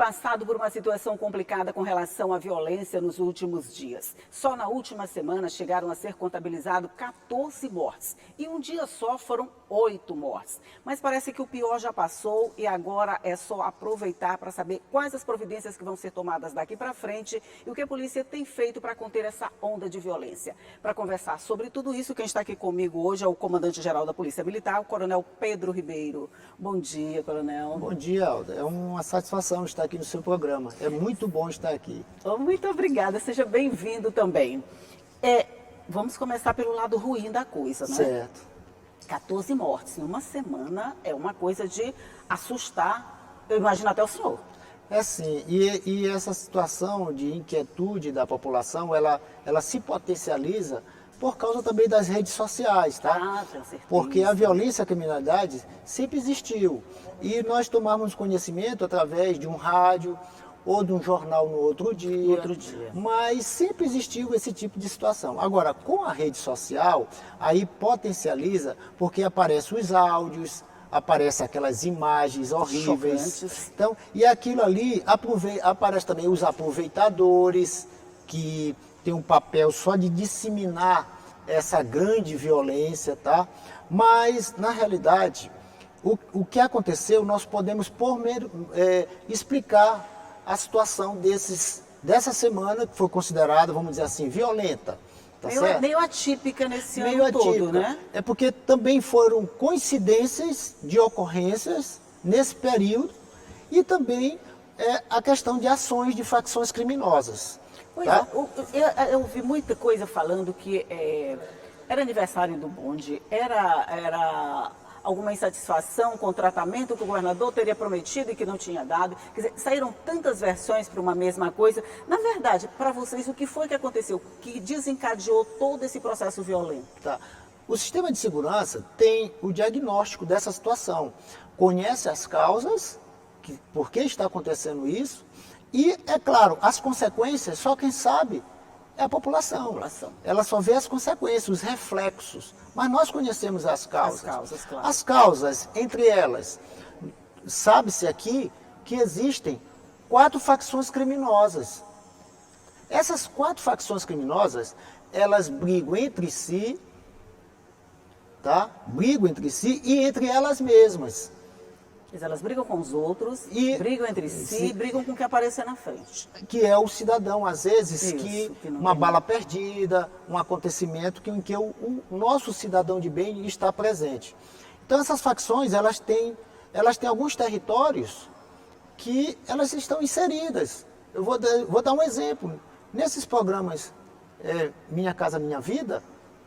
passado por uma situação complicada com relação à violência nos últimos dias. Só na última semana chegaram a ser contabilizados 14 mortes. E um dia só foram 8 mortes. Mas parece que o pior já passou e agora é só aproveitar para saber quais as providências que vão ser tomadas daqui para frente e o que a polícia tem feito para conter essa onda de violência. Para conversar sobre tudo isso, quem está aqui comigo hoje é o comandante-geral da Polícia Militar, o coronel Pedro Ribeiro. Bom dia, coronel. Bom dia, Alda. É uma satisfação estar aqui no seu programa. É muito bom estar aqui. Oh, muito obrigada, seja bem-vindo também. Vamos começar pelo lado ruim da coisa, né? Certo. 14 mortes em uma semana é uma coisa de assustar, eu imagino até o senhor. É sim, e essa situação de inquietude da população, ela se potencializa por causa também das redes sociais, tá? Ah, com certeza. Porque a violência e a criminalidade sempre existiu. E nós tomamos conhecimento através de um rádio ou de um jornal no outro dia. Mas sempre existiu esse tipo de situação. Agora, com a rede social, aí potencializa, porque aparecem os áudios, aparecem aquelas imagens horríveis. Chocantes. Então, e aquilo ali aparece também os aproveitadores, que tem um papel só de disseminar essa grande violência, tá? Mas, na realidade, o que aconteceu, nós podemos explicar a situação dessa semana, que foi considerada, vamos dizer assim, violenta. Tá certo? Meio atípica nesse Meio ano todo, atípica, né? É porque também foram coincidências de ocorrências nesse período e também a questão de ações de facções criminosas. Pois Tá? eu ouvi muita coisa falando que era aniversário do bonde, era alguma insatisfação com o tratamento que o governador teria prometido e que não tinha dado. Quer dizer, saíram tantas versões para uma mesma coisa. Na verdade, para vocês, o que foi que aconteceu que desencadeou todo esse processo violento? Tá. O sistema de segurança tem o diagnóstico dessa situação, conhece as causas, por que está acontecendo isso, e, é claro, as consequências, só quem sabe é a população. Ela só vê as consequências, os reflexos. Mas nós conhecemos as causas. As causas, claro. As causas, entre elas, sabe-se aqui que existem 4 facções criminosas. Essas 4 facções criminosas, elas brigam entre si, tá? Brigam entre si e entre elas mesmas. Elas brigam com os outros, brigam entre si, brigam com o que aparecer na frente. Que é o cidadão, às vezes, que uma bala perdida, um acontecimento em que o nosso cidadão de bem está presente. Então, essas facções, elas têm alguns territórios que elas estão inseridas. Eu vou dar um exemplo. Nesses programas Minha Casa Minha Vida,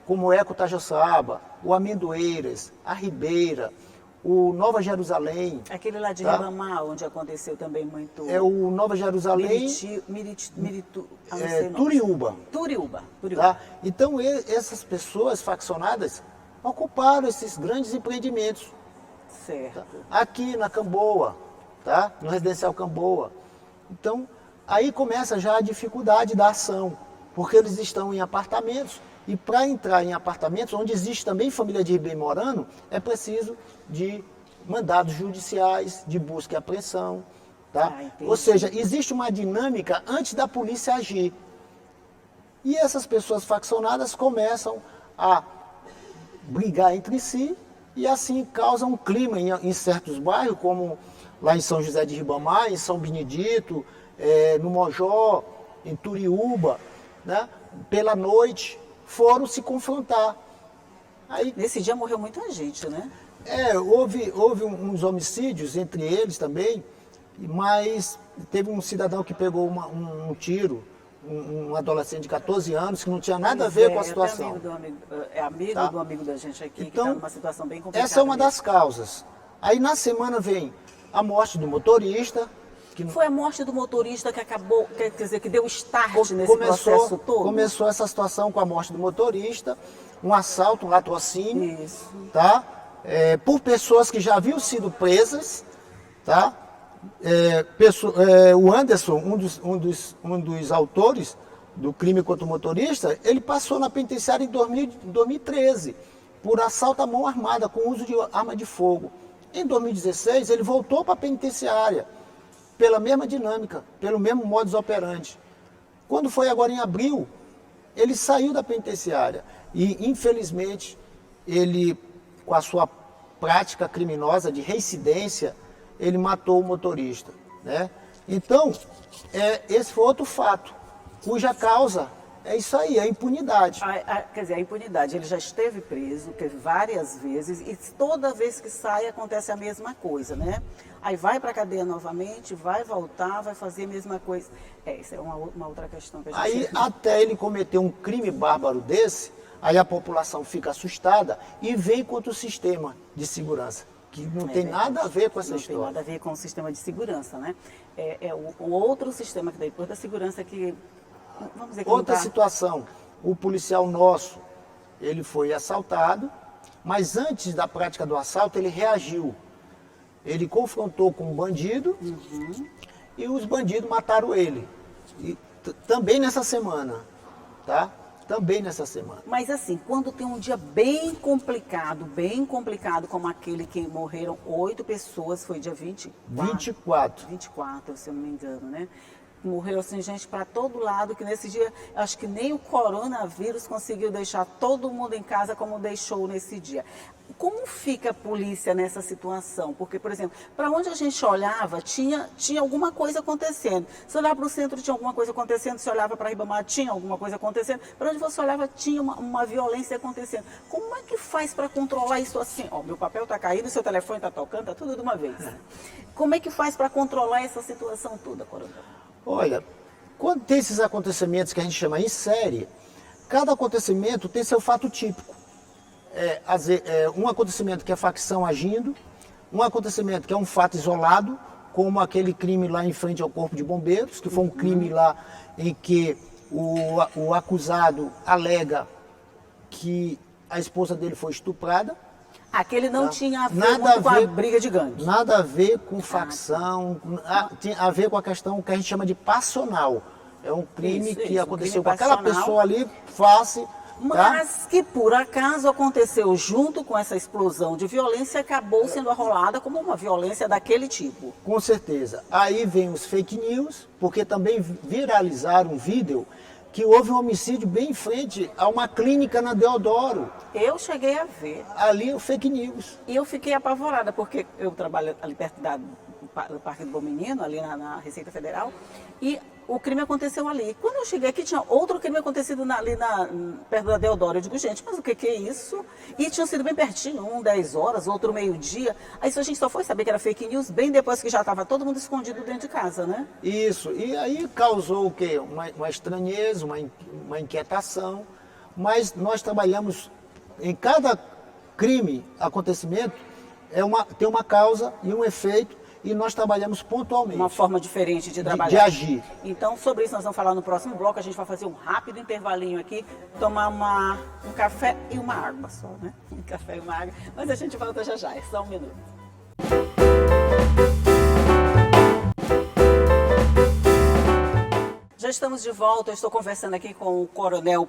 como o Eco Tajoçaba, o Amendoeiras, a Ribeira, o Nova Jerusalém. Aquele lá de Ribamar, onde aconteceu também muito... É o Nova Jerusalém... Turiúba. Turiúba. Tá? Então, essas pessoas faccionadas ocuparam esses grandes empreendimentos. Certo. Tá? Aqui na Camboa, tá? No Residencial Camboa. Então, aí começa já a dificuldade da ação, porque eles estão em apartamentos. E para entrar em apartamentos, onde existe também família de bem morando, é preciso de mandados judiciais, de busca e apreensão. Tá? Ou seja, existe uma dinâmica antes da polícia agir. E essas pessoas faccionadas começam a brigar entre si e assim causam um clima em certos bairros, como lá em São José de Ribamar, em São Benedito, no Mojó, em Turiúba, né? Pela noite, foram se confrontar. Aí, nesse dia morreu muita gente, né? Houve uns homicídios entre eles também, mas teve um cidadão que pegou um tiro, um adolescente de 14 anos, que não tinha nada a ver com a situação. Amigo do amigo da gente aqui, então, que está numa situação bem complicada. Essa é uma das causas. Aí na semana vem a morte do motorista. Foi a morte do motorista que acabou, quer dizer, que deu start nesse processo todo? Começou essa situação com a morte do motorista, um assalto, um latrocínio, Isso. Tá? Por pessoas que já haviam sido presas, tá? O Anderson, um dos autores do crime contra o motorista, ele passou na penitenciária em 2013, por assalto à mão armada, com uso de arma de fogo. Em 2016, ele voltou para a penitenciária. pela mesma dinâmica, pelo mesmo modus operandi. Quando foi agora em abril, ele saiu da penitenciária e, infelizmente, ele, com a sua prática criminosa de reincidência, ele matou o motorista, né? Então, esse foi outro fato, cuja causa é isso aí, a impunidade. Quer dizer, a impunidade, ele já esteve preso, teve várias vezes, e toda vez que sai acontece a mesma coisa, né? Aí vai para a cadeia novamente, vai voltar, vai fazer a mesma coisa. Isso é uma outra questão que a gente... Aí, até ele cometer um crime bárbaro desse, aí a população fica assustada e vem contra o sistema de segurança, que não tem nada a ver com essa história. Não tem nada a ver com o sistema de segurança, né? O outro sistema que depois da segurança que... Vamos dizer que outra situação, o policial nosso, ele foi assaltado, mas antes da prática do assalto ele reagiu. Ele confrontou com um bandido e os bandidos mataram ele. E também nessa semana, tá? Também nessa semana. Mas assim, quando tem um dia bem complicado como aquele que morreram 8 pessoas, foi dia 24, se eu não me engano, né? Morreu assim gente para todo lado, que nesse dia, acho que nem o coronavírus conseguiu deixar todo mundo em casa como deixou nesse dia. Como fica a polícia nessa situação? Porque, por exemplo, para onde a gente olhava, tinha alguma coisa acontecendo. Se olhava para o centro, tinha alguma coisa acontecendo. Se olhava para Ribamar, tinha alguma coisa acontecendo. Para onde você olhava, tinha uma violência acontecendo. Como é que faz para controlar isso assim? Ó, meu papel está caído, seu telefone está tocando, está tudo de uma vez. Como é que faz para controlar essa situação toda, coronel? Olha, quando tem esses acontecimentos que a gente chama em série, cada acontecimento tem seu fato típico. Um acontecimento que é a facção agindo, um acontecimento que é um fato isolado, como aquele crime lá em frente ao Corpo de Bombeiros, que foi um crime lá em que o acusado alega que a esposa dele foi estuprada. Aquele não tinha a ver com a briga de gangue. Nada a ver com facção, tinha a ver com a questão que a gente chama de passional. É um crime que aconteceu com aquela pessoa ali, face. Mas que por acaso aconteceu junto com essa explosão de violência e acabou sendo arrolada como uma violência daquele tipo. Com certeza. Aí vem os fake news, porque também viralizaram um vídeo que houve um homicídio bem em frente a uma clínica na Deodoro. Eu cheguei a ver. Ali o fake news. E eu fiquei apavorada, porque eu trabalho ali perto do Parque do Bom Menino, ali na Receita Federal, e o crime aconteceu ali. Quando eu cheguei aqui, tinha outro crime acontecido perto da Deodoro. Eu digo, gente, mas o que é isso? E tinha sido bem pertinho, 10 horas, outro meio-dia. Aí a gente só foi saber que era fake news bem depois que já estava todo mundo escondido dentro de casa, né? Isso. E aí causou o quê? Uma estranheza, uma inquietação. Mas nós trabalhamos em cada crime, acontecimento, tem uma causa e um efeito. E nós trabalhamos pontualmente. Uma forma diferente de trabalhar. De agir. Então, sobre isso nós vamos falar no próximo bloco. A gente vai fazer um rápido intervalinho aqui, tomar um café e uma água só, né? Um café e uma água. Mas a gente volta já já, é só um minuto. Já estamos de volta, eu estou conversando aqui com o Coronel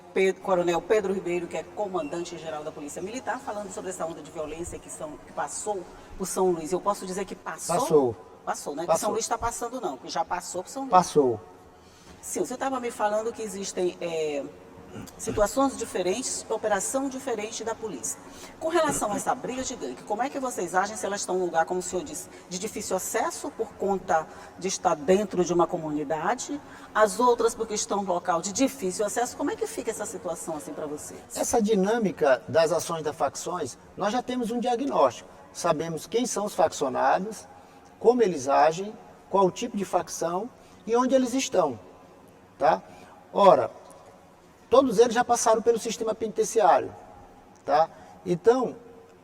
Pedro Ribeiro, que é comandante-geral da Polícia Militar, falando sobre essa onda de violência que passou por São Luís. Eu posso dizer que passou? Passou, né? Que São Luís está passando não, que já passou por São Luís. Passou. Sim, você estava me falando que existem situações diferentes, operação diferente da polícia. Com relação a essa briga de gangue, como é que vocês agem se elas estão em um lugar, como o senhor disse, de difícil acesso por conta de estar dentro de uma comunidade, as outras porque estão em local de difícil acesso? Como é que fica essa situação assim para vocês? Essa dinâmica das ações das facções, nós já temos um diagnóstico. Sabemos quem são os faccionados, como eles agem, qual o tipo de facção e onde eles estão, tá? Ora, todos eles já passaram pelo sistema penitenciário, tá? Então,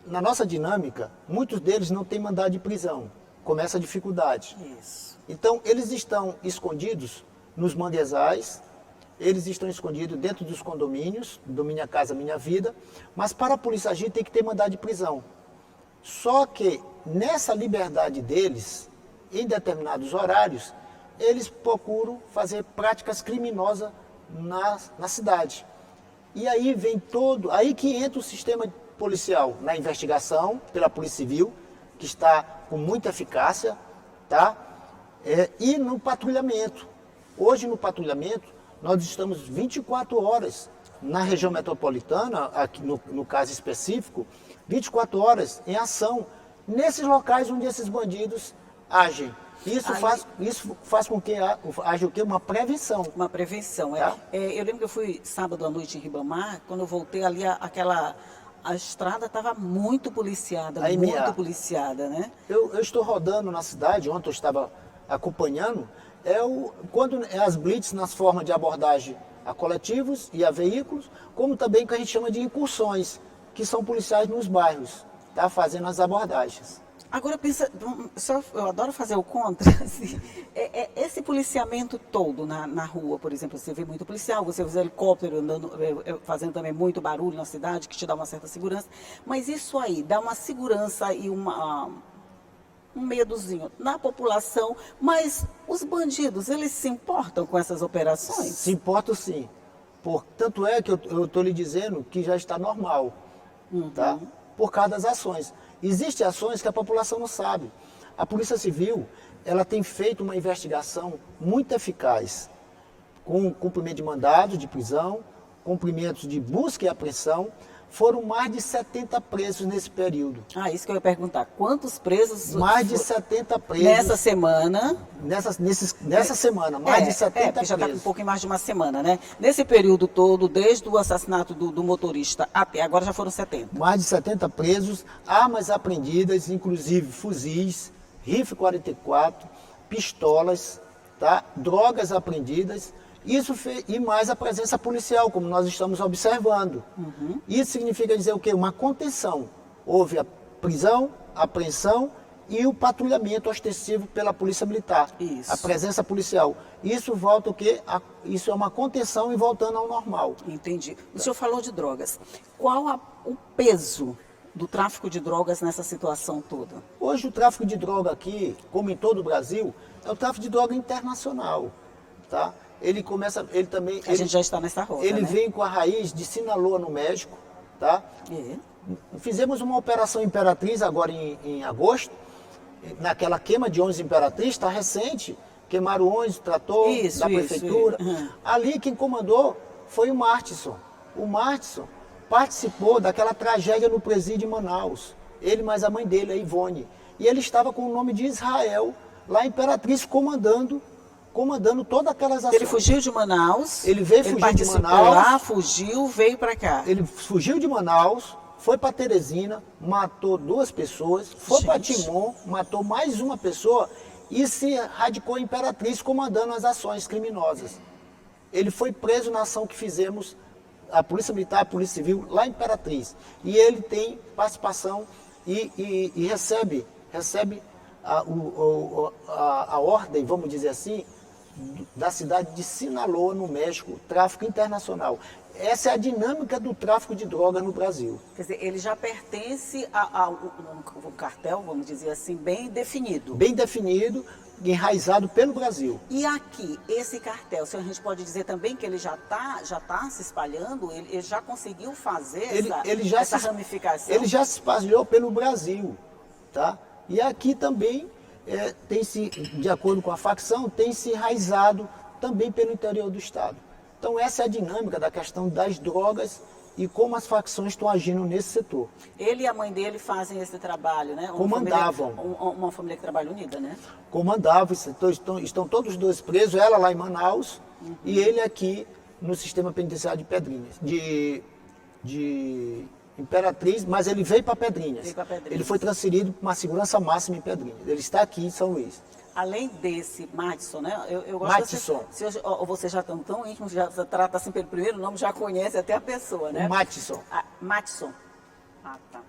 na nossa dinâmica, muitos deles não têm mandado de prisão. Começa a dificuldade. Isso. Então, eles estão escondidos nos manguezais, eles estão escondidos dentro dos condomínios, do Minha Casa Minha Vida, mas para a polícia agir tem que ter mandado de prisão. Só que nessa liberdade deles, em determinados horários, eles procuram fazer práticas criminosas na cidade. E aí aí que entra o sistema policial na investigação pela Polícia Civil, que está com muita eficácia, tá? E no patrulhamento. Hoje no patrulhamento, nós estamos 24 horas na região metropolitana, aqui no caso específico, 24 horas em ação, nesses locais onde esses bandidos agem. Isso faz com que haja o quê? Uma prevenção. Uma prevenção, tá? Eu lembro que eu fui sábado à noite em Ribamar, quando eu voltei ali, a estrada estava muito policiada, né? Eu estou rodando na cidade, ontem eu estava acompanhando, quando as blitz nas formas de abordagem a coletivos e a veículos, como também o que a gente chama de incursões, que são policiais nos bairros, tá? Fazendo as abordagens. Agora pensa, eu adoro fazer o contra, assim, esse policiamento todo na rua, por exemplo, você vê muito policial, você vê helicóptero andando, fazendo também muito barulho na cidade, que te dá uma certa segurança, mas isso aí dá uma segurança e um medozinho na população, mas os bandidos, eles se importam com essas operações? Se importam sim, tanto é que eu estou lhe dizendo que já está normal, tá? Por causa das ações. Existem ações que a população não sabe. A Polícia Civil, ela tem feito uma investigação muito eficaz, com cumprimento de mandados de prisão, cumprimentos de busca e apreensão. Foram mais de 70 presos nesse período. Isso que eu ia perguntar. Quantos presos? Mais de 70 presos. Nessa semana? Nessa semana, mais de 70 presos. Já está com um pouco mais de uma semana, né? Nesse período todo, desde o assassinato do motorista até agora, já foram 70. Mais de 70 presos, armas apreendidas, inclusive fuzis, rifle 44, pistolas, tá? Drogas apreendidas. E mais a presença policial, como nós estamos observando. Isso significa dizer o quê? Uma contenção. Houve a prisão, a apreensão e o patrulhamento ostensivo pela Polícia Militar. Isso. A presença policial. Isso volta o quê? Isso é uma contenção e voltando ao normal. Entendi. O senhor falou de drogas. Qual o peso do tráfico de drogas nessa situação toda? Hoje o tráfico de droga aqui, como em todo o Brasil, é o tráfico de droga internacional. Tá? A gente já está nessa rota, Ele né? vem com a raiz de Sinaloa, no México, tá? Fizemos uma operação Imperatriz agora em agosto, naquela queima de ônibus Imperatriz, está recente, queimaram o ônibus, trator da prefeitura. Ali quem comandou foi o Martisson. O Martisson participou daquela tragédia no presídio em Manaus. Ele mais a mãe dele, a Ivone. E ele estava com o nome de Israel, lá em Imperatriz, comandando todas aquelas ações. Ele fugiu de Manaus. Ele veio fugir de Manaus. Lá, fugiu, veio para cá. Ele fugiu de Manaus, foi para Teresina, matou 2 pessoas, foi para Timon, matou mais uma pessoa e se radicou em Imperatriz comandando as ações criminosas. Ele foi preso na ação que fizemos, a Polícia Militar, a Polícia Civil, lá em Imperatriz. E ele tem participação e recebe a ordem, vamos dizer assim, da cidade de Sinaloa, no México, tráfico internacional. Essa é a dinâmica do tráfico de droga no Brasil. Quer dizer, ele já pertence a um cartel, vamos dizer assim, bem definido. Bem definido, enraizado pelo Brasil. E aqui, esse cartel, se a gente pode dizer também que ele já tá se espalhando, ele já conseguiu fazer essa ramificação? Ele já se espalhou pelo Brasil, tá? E aqui também tem-se, de acordo com a facção, tem se enraizado também pelo interior do Estado. Então essa é a dinâmica da questão das drogas e como as facções estão agindo nesse setor. Ele e a mãe dele fazem esse trabalho, né? Comandavam. Uma família que trabalha unida, né? Comandavam, estão todos os 2 presos, ela lá em Manaus e ele aqui no sistema penitenciário de Pedrinhas, de Imperatriz, mas ele veio para Pedrinhas. Ele foi transferido para uma segurança máxima em Pedrinhas. Ele está aqui em São Luís. Além desse Martisson, né? Eu gosto Martisson. Você já estão tão íntimo, já trata assim pelo primeiro nome, já conhece até a pessoa, né? O Martisson. Martisson. Tá.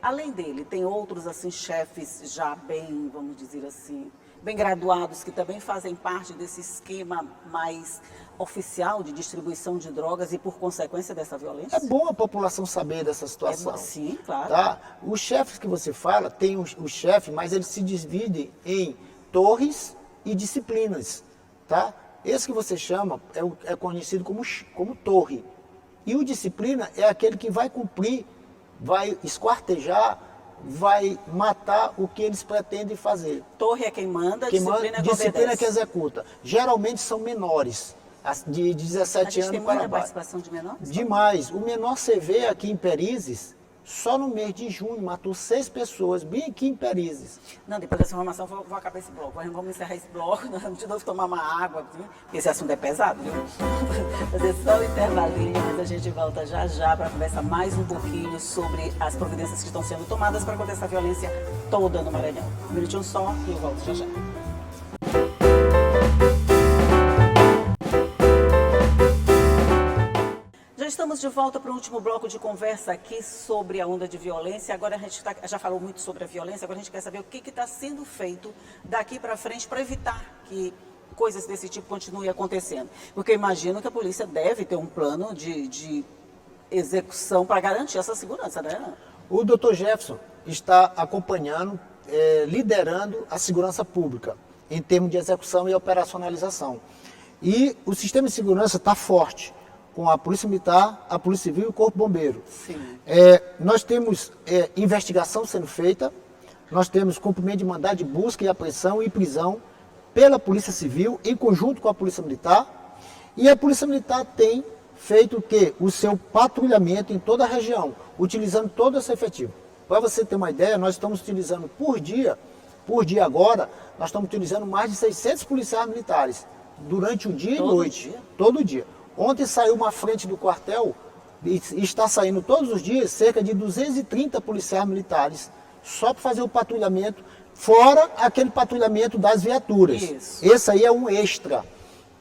Além dele, tem outros assim chefes já bem, vamos dizer assim, bem graduados que também fazem parte desse esquema mais oficial de distribuição de drogas e por consequência dessa violência? É bom a população saber dessa situação. Sim, claro. Tá? Os chefes que você fala, tem o chefe, mas eles se dividem em torres e disciplinas. Tá? Esse que você chama é conhecido como torre. E o disciplina é aquele que vai cumprir, vai esquartejar vai matar o que eles pretendem fazer. Torre é quem manda, disciplina é quem disciplina obedece. que executa. Geralmente são menores, de A 17 gente anos tem para muita baixo. participação de menores? Demais. O menor CV aqui em Perizes, só no mês de junho, matou 6 pessoas, bem aqui em Perizes. Não, depois dessa informação vou acabar esse bloco. Vamos encerrar esse bloco, nós vamos de novo tomar uma água, viu? Porque esse assunto é pesado, viu? Fazer só um intervalinho, mas a gente volta já já para conversar mais um pouquinho sobre as providências que estão sendo tomadas para conter essa violência toda no Maranhão. Um minutinho só e eu volto já já. Estamos de volta para o último bloco de conversa aqui sobre a onda de violência. Agora a gente já falou muito sobre a violência, agora a gente quer saber o que está sendo feito daqui para frente para evitar que coisas desse tipo continuem acontecendo. Porque eu imagino que a polícia deve ter um plano de execução para garantir essa segurança, né? O Dr. Jefferson está acompanhando, liderando a segurança pública em termos de execução e operacionalização. E o sistema de segurança está forte, com a Polícia Militar, a Polícia Civil e o Corpo Bombeiro. Sim. Nós temos investigação sendo feita, nós temos cumprimento de mandado de busca e apreensão e prisão pela Polícia Civil, em conjunto com a Polícia Militar, e a Polícia Militar tem feito o quê? O seu patrulhamento em toda a região, utilizando todo esse efetivo. Para você ter uma ideia, nós estamos utilizando por dia agora, nós estamos utilizando mais de 600 policiais militares, durante o dia e noite, todo dia. Ontem saiu uma frente do quartel, e está saindo todos os dias, cerca de 230 policiais militares, só para fazer o patrulhamento, fora aquele patrulhamento das viaturas. Isso. Esse aí é um extra,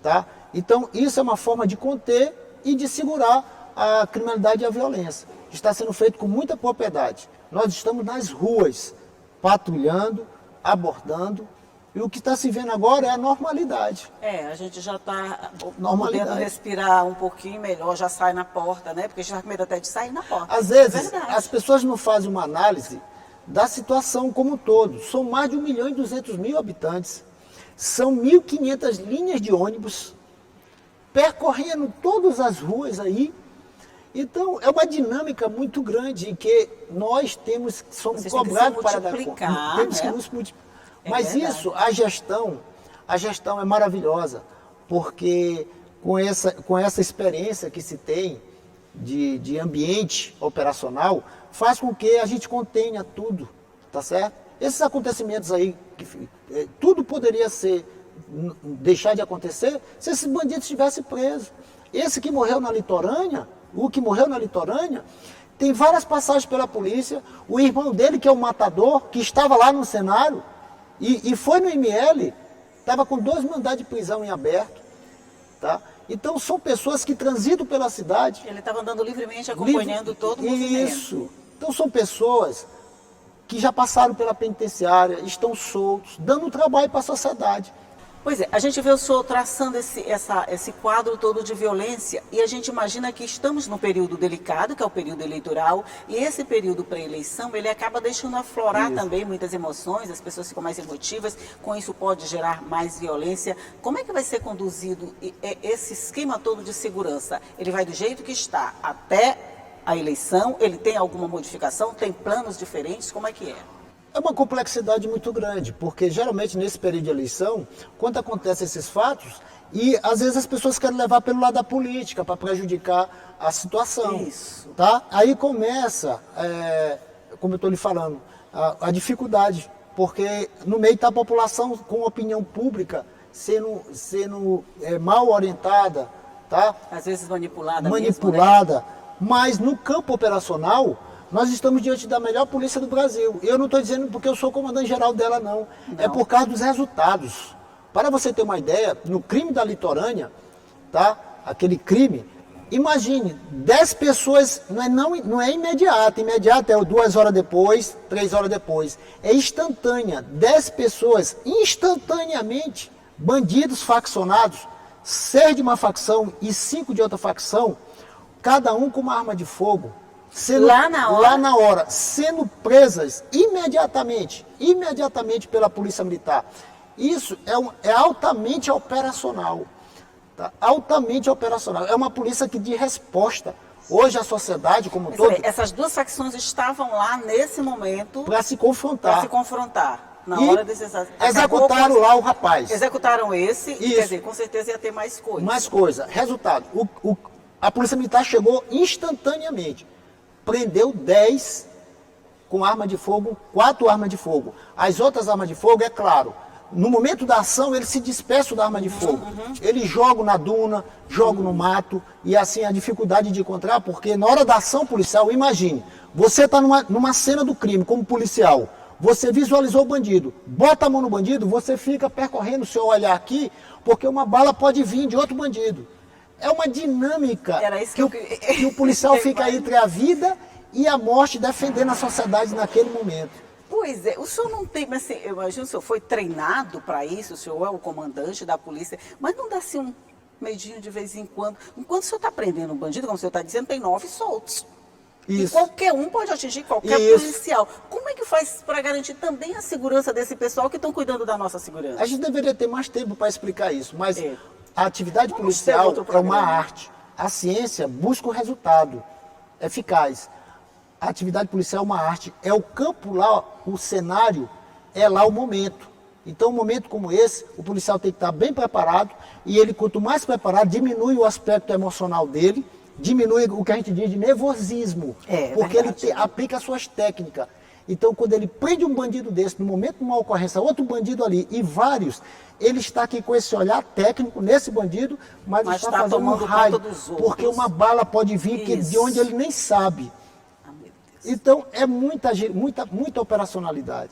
tá? Então, isso é uma forma de conter e de segurar a criminalidade e a violência. Está sendo feito com muita propriedade. Nós estamos nas ruas, patrulhando, abordando, e o que está se vendo agora é a normalidade. A gente já está podendo respirar um pouquinho melhor, já sai na porta, né? Porque a gente está com medo até de sair na porta. Às vezes, as pessoas não fazem uma análise da situação como um todo. São mais de 1.200.000 habitantes. São 1.500 linhas de ônibus percorrendo todas as ruas aí. Então, é uma dinâmica muito grande em que nós somos cobrados para dar conta. Temos que nos multiplicar. Mas isso, a gestão é maravilhosa, porque com essa experiência que se tem de ambiente operacional, faz com que a gente contenha tudo, tá certo? Esses acontecimentos aí, tudo poderia deixar de acontecer se esses bandidos estivessem presos. Esse que morreu na litorânea, tem várias passagens pela polícia, o irmão dele, que é o matador, que estava lá no cenário, e foi no ML, estava com 2 mandados de prisão em aberto, tá? Então são pessoas que transitam pela cidade. Ele estava andando livremente, acompanhando todo o movimento. Isso. Então são pessoas que já passaram pela penitenciária, estão soltos, dando trabalho para a sociedade. Pois é, a gente vê o senhor traçando esse quadro todo de violência e a gente imagina que estamos num período delicado, que é o período eleitoral, e esse período pré-eleição, ele acaba deixando aflorar também muitas emoções, as pessoas ficam mais emotivas, com isso pode gerar mais violência. Como é que vai ser conduzido esse esquema todo de segurança? Ele vai do jeito que está até a eleição? Ele tem alguma modificação? Tem planos diferentes? Como é que é? É uma complexidade muito grande, porque geralmente nesse período de eleição, quando acontecem esses fatos, e às vezes as pessoas querem levar pelo lado da política para prejudicar a situação. Isso. Tá? Aí começa, como eu estou lhe falando, a dificuldade, porque no meio está a população com opinião pública sendo mal orientada, tá? Às vezes manipulada. Manipulada, mesmo, né? Mas no campo operacional, nós estamos diante da melhor polícia do Brasil. Eu não estou dizendo porque eu sou comandante-geral dela, não. É por causa dos resultados. Para você ter uma ideia, no crime da litorânea, tá? Aquele crime, imagine, 10 pessoas, não é imediato é 2 horas depois, 3 horas depois. É instantânea, 10 pessoas, instantaneamente, bandidos faccionados, 6 de uma facção e 5 de outra facção, cada um com uma arma de fogo. Lá na hora, sendo presas imediatamente pela Polícia Militar. Isso é altamente operacional, tá? Altamente operacional. É uma polícia que de resposta Hoje a sociedade como um Mas, todo... essas duas facções estavam lá nesse momento para se confrontar. para se confrontar. Na E hora desses... executaram lá o rapaz. Executaram esse, Isso. quer dizer, com certeza ia ter mais coisas. Mais coisa. Resultado, a Polícia Militar chegou instantaneamente. Prendeu 10 com arma de fogo, 4 armas de fogo. As outras armas de fogo, é claro, no momento da ação, eles se dispersam da arma de fogo. Eles jogam na duna, jogam no mato, e assim a dificuldade de encontrar, porque na hora da ação policial, imagine, você está numa cena do crime como policial, você visualizou o bandido, bota a mão no bandido, você fica percorrendo o seu olhar aqui, porque uma bala pode vir de outro bandido. É uma dinâmica que o policial fica entre a vida e a morte, defendendo a sociedade naquele momento. Pois é, o senhor não tem, mas assim, eu imagino, o senhor foi treinado para isso, o senhor é o comandante da polícia, mas não dá assim um medinho de vez em quando. Enquanto o senhor está prendendo um bandido, como o senhor está dizendo, tem 9 soltos. Isso. E qualquer um pode atingir qualquer policial. Como é que faz para garantir também a segurança desse pessoal que estão cuidando da nossa segurança? A gente deveria ter mais tempo para explicar isso, mas a atividade policial é uma arte. A ciência busca o resultado eficaz. A atividade policial é uma arte. É o campo lá, o cenário, é lá o momento. Então, um momento como esse, o policial tem que estar bem preparado, e ele, quanto mais preparado, diminui o aspecto emocional dele, diminui o que a gente diz de nervosismo, porque ele aplica as suas técnicas. Então, quando ele prende um bandido desse, no momento de uma ocorrência, outro bandido ali e vários, ele está aqui com esse olhar técnico nesse bandido, mas está fazendo um raio, porque uma bala pode vir de onde ele nem sabe. Então, é muita operacionalidade.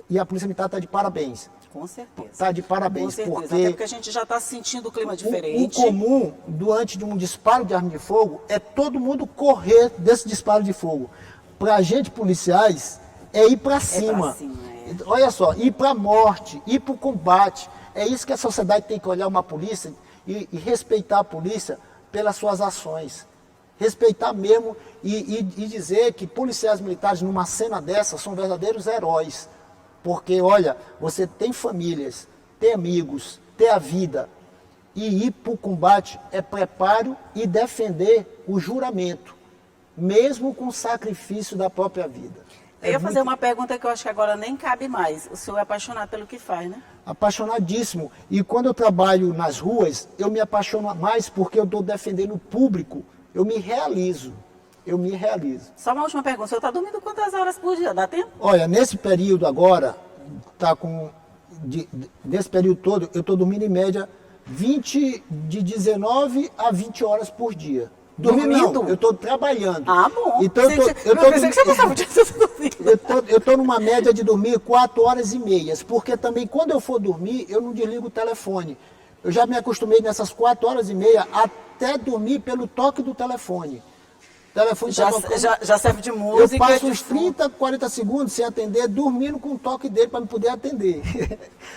E a Polícia Militar está de parabéns. Com certeza. Está de parabéns. Com certeza, porque até porque a gente já está sentindo o clima diferente. O comum, diante de um disparo de arma de fogo, é todo mundo correr desse disparo de fogo. Para a gente, policiais, é ir para cima. Olha só, ir para a morte, ir para o combate. É isso que a sociedade tem que olhar uma polícia e respeitar a polícia pelas suas ações. Respeitar mesmo e dizer que policiais militares, numa cena dessa, são verdadeiros heróis. Porque, olha, você tem famílias, tem amigos, tem a vida. E ir para o combate é preparo e defender o juramento, mesmo com o sacrifício da própria vida. Eu ia fazer uma pergunta que eu acho que agora nem cabe mais. O senhor é apaixonado pelo que faz, né? Apaixonadíssimo. E quando eu trabalho nas ruas, eu me apaixono mais porque eu estou defendendo o público. Eu me realizo. Só uma última pergunta. O senhor está dormindo quantas horas por dia? Dá tempo? Olha, nesse período agora, nesse período todo, eu estou dormindo em média de 19 a 20 horas por dia. Dormindo? Não, eu estou trabalhando. Ah, bom. Então, eu estou numa média de dormir 4 horas e meia, porque também quando eu for dormir, eu não desligo o telefone. Eu já me acostumei nessas 4 horas e meia até dormir pelo toque do telefone. O telefone já serve de música. Eu passo uns 30, 40 segundos sem atender, dormindo com o toque dele para me poder atender.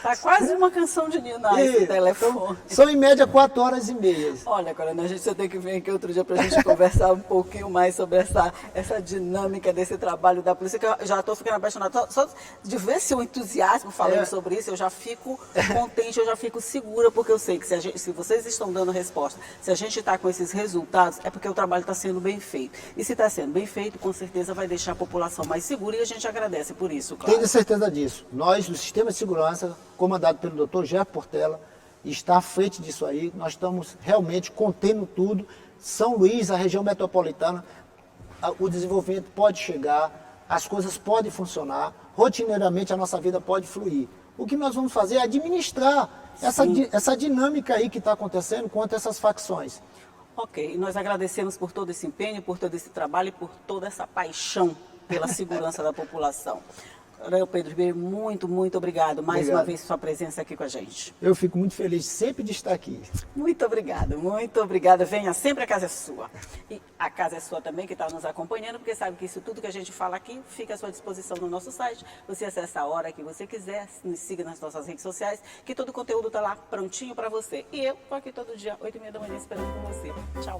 Tá quase uma canção de Niná esse telefone. Então, são em média 4 horas e meia. Olha, Coronel, a gente só tem que vir aqui outro dia para a gente conversar um pouquinho mais sobre essa dinâmica desse trabalho da polícia, que eu já estou ficando apaixonada. Só de ver seu entusiasmo falando sobre isso, eu já fico contente, eu já fico segura, porque eu sei que se vocês estão dando resposta, se a gente está com esses resultados, é porque o trabalho está sendo bem feito. E se está sendo bem feito, com certeza vai deixar a população mais segura, e a gente agradece por isso, claro. Tenho certeza disso. Nós, do Sistema de Segurança, comandado pelo Dr. Jeff Portela, está à frente disso aí. Nós estamos realmente contendo tudo. São Luís, a região metropolitana, o desenvolvimento pode chegar, as coisas podem funcionar, rotineiramente a nossa vida pode fluir. O que nós vamos fazer é administrar essa dinâmica aí que está acontecendo contra essas facções. Ok, e nós agradecemos por todo esse empenho, por todo esse trabalho e por toda essa paixão pela segurança da população. Coronel Pedro Ribeiro, muito, muito obrigado mais uma vez por sua presença aqui com a gente. Eu fico muito feliz sempre de estar aqui. Muito obrigada, muito obrigada. Venha sempre, a casa é sua. E a casa é sua também, que está nos acompanhando, porque sabe que isso tudo que a gente fala aqui fica à sua disposição no nosso site. Você acessa a hora que você quiser, nos siga nas nossas redes sociais, que todo o conteúdo está lá prontinho para você. E eu estou aqui todo dia, 8h30 da manhã, esperando por você. Tchau.